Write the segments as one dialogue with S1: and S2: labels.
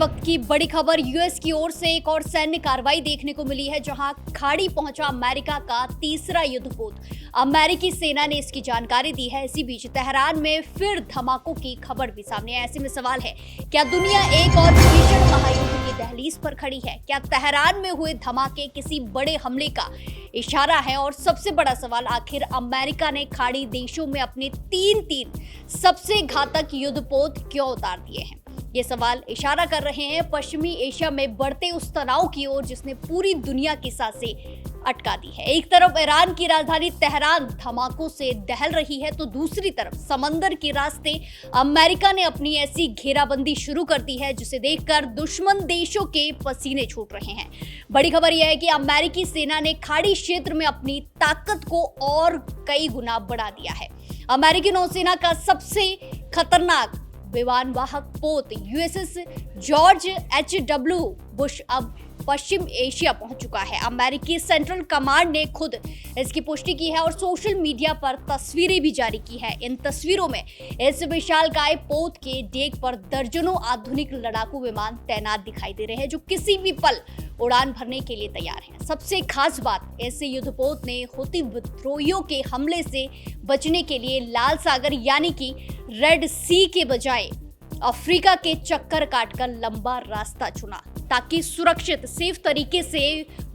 S1: वक्त की बड़ी खबर, यूएस की ओर से एक और सैन्य कार्रवाई देखने को मिली है, जहां खाड़ी पहुंचा अमेरिका का तीसरा युद्धपोत। अमेरिकी सेना ने इसकी जानकारी दी है। इसी बीच तेहरान में फिर धमाकों की खबर भी सामने है। ऐसे में सवाल है, क्या दुनिया एक और भीषण महायुद्ध की दहलीज पर खड़ी है? क्या तेहरान में हुए धमाके किसी बड़े हमले का इशारा है? और सबसे बड़ा सवाल, आखिर अमेरिका ने खाड़ी देशों में अपने तीन सबसे घातक युद्धपोत क्यों उतार दिए हैं? ये सवाल इशारा कर रहे हैं पश्चिमी एशिया में बढ़ते उस तनाव की ओर जिसने पूरी दुनिया की सांसें अटका दी है। एक तरफ ईरान की राजधानी तेहरान धमाकों से दहल रही है, तो दूसरी तरफ समंदर के रास्ते अमेरिका ने अपनी ऐसी घेराबंदी शुरू कर दी है जिसे देखकर दुश्मन देशों के पसीने छूट रहे हैं। बड़ी खबर यह है कि अमेरिकी सेना ने खाड़ी क्षेत्र में अपनी ताकत को और कई गुना बढ़ा दिया है। अमेरिकी नौसेना का सबसे खतरनाक विमानवाहक पोत यूएसएस जॉर्ज H.W. बुश अब पश्चिम एशिया पहुंच चुका है। अमेरिकी सेंट्रल कमांड ने खुद इसकी पुष्टि की है और सोशल मीडिया पर तस्वीरें भी जारी की है। इन तस्वीरों में इस विशालकाय पोत के डेक पर दर्जनों आधुनिक लड़ाकू विमान तैनात दिखाई दे रहे हैं, जो किसी भी पल उड़ान भरने के लिए तैयार हैं। सबसे खास बात, ऐसे युद्धपोत ने हुती विद्रोहियों के हमले से बचने के लिए लाल सागर यानी कि रेड सी के बजाय अफ्रीका के चक्कर काटकर लंबा रास्ता चुना, ताकि सुरक्षित सेफ तरीके से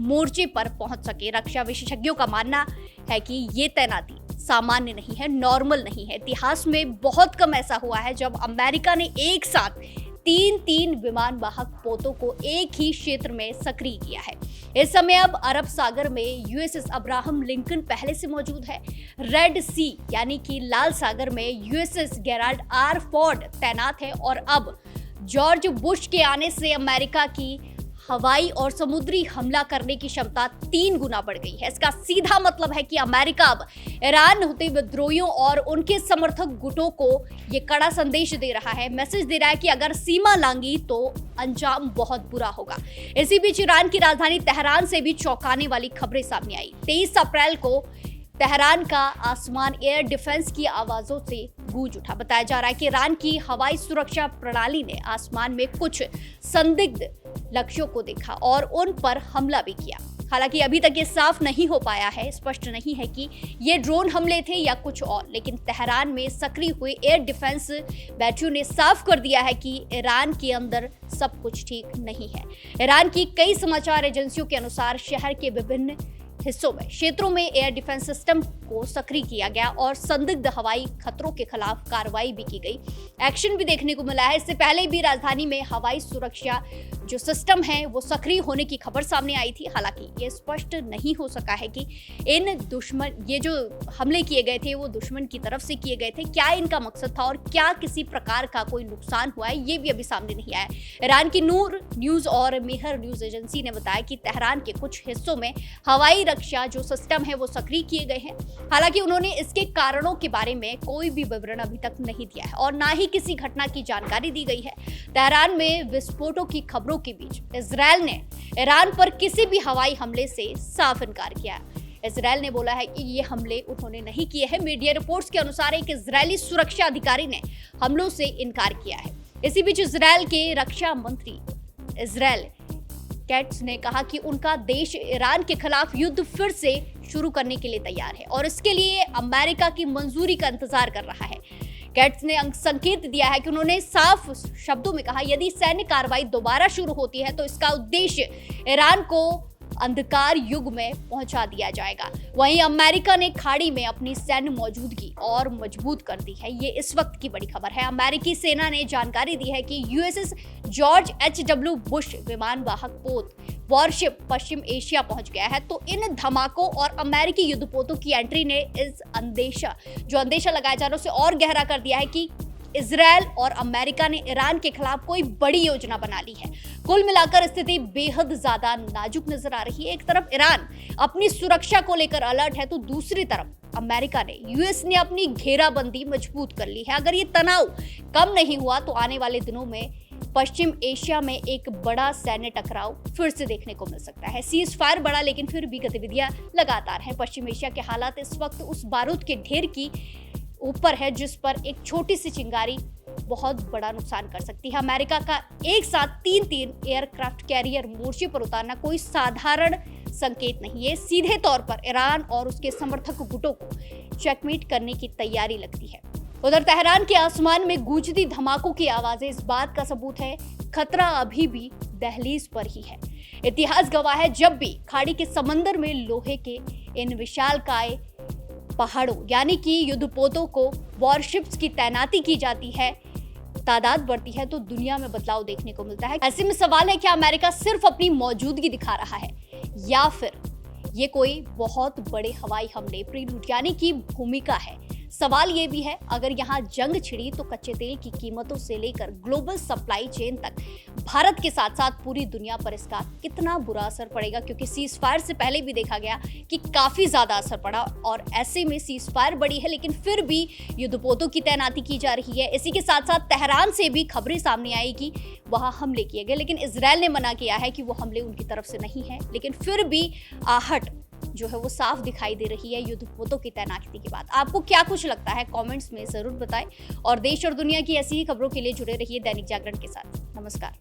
S1: मोर्चे पर पहुंच सके। रक्षा विशेषज्ञों का मानना है कि ये तैनाती सामान्य नहीं है, नॉर्मल नहीं है। इतिहास में बहुत कम ऐसा हुआ है जब अमेरिका ने एक साथ तीन विमान वाहक पोतों को एक ही क्षेत्र में सक्रिय किया है। इस समय अब अरब सागर में यूएसएस अब्राहम लिंकन पहले से मौजूद है। रेड सी यानी कि लाल सागर में यूएसएस गेराल्ड आर फोर्ड तैनात है और अब जॉर्ज बुश के आने से अमेरिका की हवाई और समुद्री हमला करने की क्षमता 3 गुना बढ़ गई है। इसका सीधा मतलब है कि अमेरिका अब ईरान हुती विद्रोहियों और उनके समर्थक गुटों को ये कड़ा संदेश दे रहा है, मैसेज दे रहा है कि अगर सीमा लांघी तो अंजाम बहुत बुरा होगा। इसी बीच ईरान की राजधानी तेहरान से भी चौंकाने वाली खबरें सामने आई। 23 अप्रैल को तेहरान का आसमान एयर डिफेंस की आवाजों से गूंज उठा। बताया जा रहा है कि ईरान की हवाई सुरक्षा प्रणाली ने आसमान में कुछ संदिग्ध लक्ष्यों को देखा और उन पर हमला भी किया। हालांकि अभी तक ये साफ नहीं हो पाया है, स्पष्ट नहीं है कि ये ड्रोन हमले थे या कुछ और, लेकिन तेहरान में सक्रिय हुए एयर डिफेंस बैटरियों ने साफ कर दिया है कि ईरान के अंदर सब कुछ ठीक नहीं है। ईरान की कई समाचार एजेंसियों के अनुसार शहर के विभिन्न हिस्सों में क्षेत्रों में एयर डिफेंस सिस्टम को सक्रिय किया गया और संदिग्ध हवाई खतरों के खिलाफ कार्रवाई भी की गई। एक्शन भी देखने को मिला है। इससे पहले भी राजधानी में हवाई सुरक्षा जो सिस्टम है वो सक्रिय होने की खबर सामने आई थी। हालांकि ये स्पष्ट नहीं हो सका है कि ये जो हमले किए गए थे वो दुश्मन की तरफ से किए गए थे, क्या इनका मकसद था और क्या किसी प्रकार का कोई नुकसान हुआ है, ये भी अभी सामने नहीं आया। ईरान की नूर न्यूज और मेहर न्यूज एजेंसी ने बताया कि तेहरान के कुछ हिस्सों में हवाई रक्षा जो सिस्टम है वो सक्रिय किए गए हैं। हालांकि उन्होंने इसके कारणों के बारे में कोई भी विवरण अभी तक नहीं दिया है और ना ही किसी घटना की जानकारी दी गई है। तेहरान में विस्फोटों की खबरों के बीच इजरायल ने ईरान पर किसी भी हवाई हमले से साफ इनकार किया। इजरायल ने बोला है कि ये हमले उन्होंने नहीं किए हैं। मीडिया रिपोर्ट्स के अनुसार एक इजरायली सुरक्षा अधिकारी ने हमलों से इनकार किया है। इसी बीच इजरायल के रक्षा मंत्री इजराइल कैट्स ने कहा कि उनका देश ईरान के खिलाफ युद्ध फिर से शुरू करने के लिए तैयार है और इसके लिए अमेरिका की मंजूरी का इंतजार कर रहा है। कैट्स ने संकेत दिया है कि उन्होंने साफ शब्दों में कहा, यदि सैन्य कार्रवाई दोबारा शुरू होती है तो इसका उद्देश्य ईरान को अंधकार युग में पहुंचा दिया जाएगा। वहीं अमेरिका ने खाड़ी में अपनी सैन्य मौजूदगी और मजबूत कर दी है। ये इस वक्त की बड़ी खबर है। अमेरिकी सेना ने जानकारी दी है कि यूएसएस जॉर्ज H.W. बुश विमान वाहक पोत वॉरशिप पश्चिम एशिया पहुंच गया है। तो इन धमाकों और अमेरिकी युद्धपोतों की एंट्री ने इस अंदेशा लगाया जा रहा है उसे और गहरा कर दिया है कि इजरायल और अमेरिका ने ईरान के खिलाफ कोई बड़ी योजना बना ली है। कुल मिलाकर स्थिति बेहद ज्यादा नाजुक नजर आ रही है। एक तरफ ईरान अपनी सुरक्षा को लेकर अलर्ट है, तो दूसरी तरफ अमेरिका ने यूएस ने अपनी घेराबंदी मजबूत कर ली है। अगर ये तनाव कम नहीं हुआ तो आने वाले दिनों में पश्चिम एशिया में एक बड़ा सैन्य टकराव फिर से देखने को मिल सकता है। सीज फायर बड़ा, लेकिन फिर भी गतिविधियां लगातार हैं। पश्चिम एशिया के हालात इस वक्त उस बारूद के ढेर की ऊपर है, जिस पर एक छोटी सी चिंगारी बहुत बड़ा नुकसान कर सकती है। अमेरिका का एक साथ तीन एयरक्राफ्ट कैरियर मोर्चे पर उतारना कोई साधारण संकेत नहीं है। सीधे तौर पर ईरान और उसके समर्थक गुटों को चेकमेट करने की तैयारी लगती है। उधर तेहरान के आसमान में गूंजती धमाकों की आवाजें इस बात का सबूत है, खतरा अभी भी दहलीज पर ही है। इतिहास गवाह है, जब भी खाड़ी के समंदर में लोहे के इन विशालकाय पहाड़ों यानी कि युद्धपोतों को वॉरशिप्स की तैनाती की जाती है, तादाद बढ़ती है, तो दुनिया में बदलाव देखने को मिलता है। ऐसे में सवाल है, क्या अमेरिका सिर्फ अपनी मौजूदगी दिखा रहा है या फिर ये कोई बहुत बड़े हवाई हमले प्रीलूड यानी कि भूमिका है? सवाल ये भी है, अगर यहाँ जंग छिड़ी तो कच्चे तेल की कीमतों से लेकर ग्लोबल सप्लाई चेन तक भारत के साथ साथ पूरी दुनिया पर इसका कितना बुरा असर पड़ेगा? क्योंकि सीज फायर से पहले भी देखा गया कि काफी ज्यादा असर पड़ा और ऐसे में सीज फायर बड़ी है लेकिन फिर भी युद्धपोतों की तैनाती की जा रही है। इसी के साथ साथ तेहरान से भी खबरें सामने आई कि वहां हमले किए गए, लेकिन इजरायल ने मना किया है कि वो हमले उनकी तरफ से नहीं है। लेकिन फिर भी आहट जो है वो साफ दिखाई दे रही है युद्धपोतों की तैनाती के बाद। आपको क्या कुछ लगता है, कमेंट्स में जरूर बताएं और देश और दुनिया की ऐसी ही खबरों के लिए जुड़े रहिए दैनिक जागरण के साथ। नमस्कार।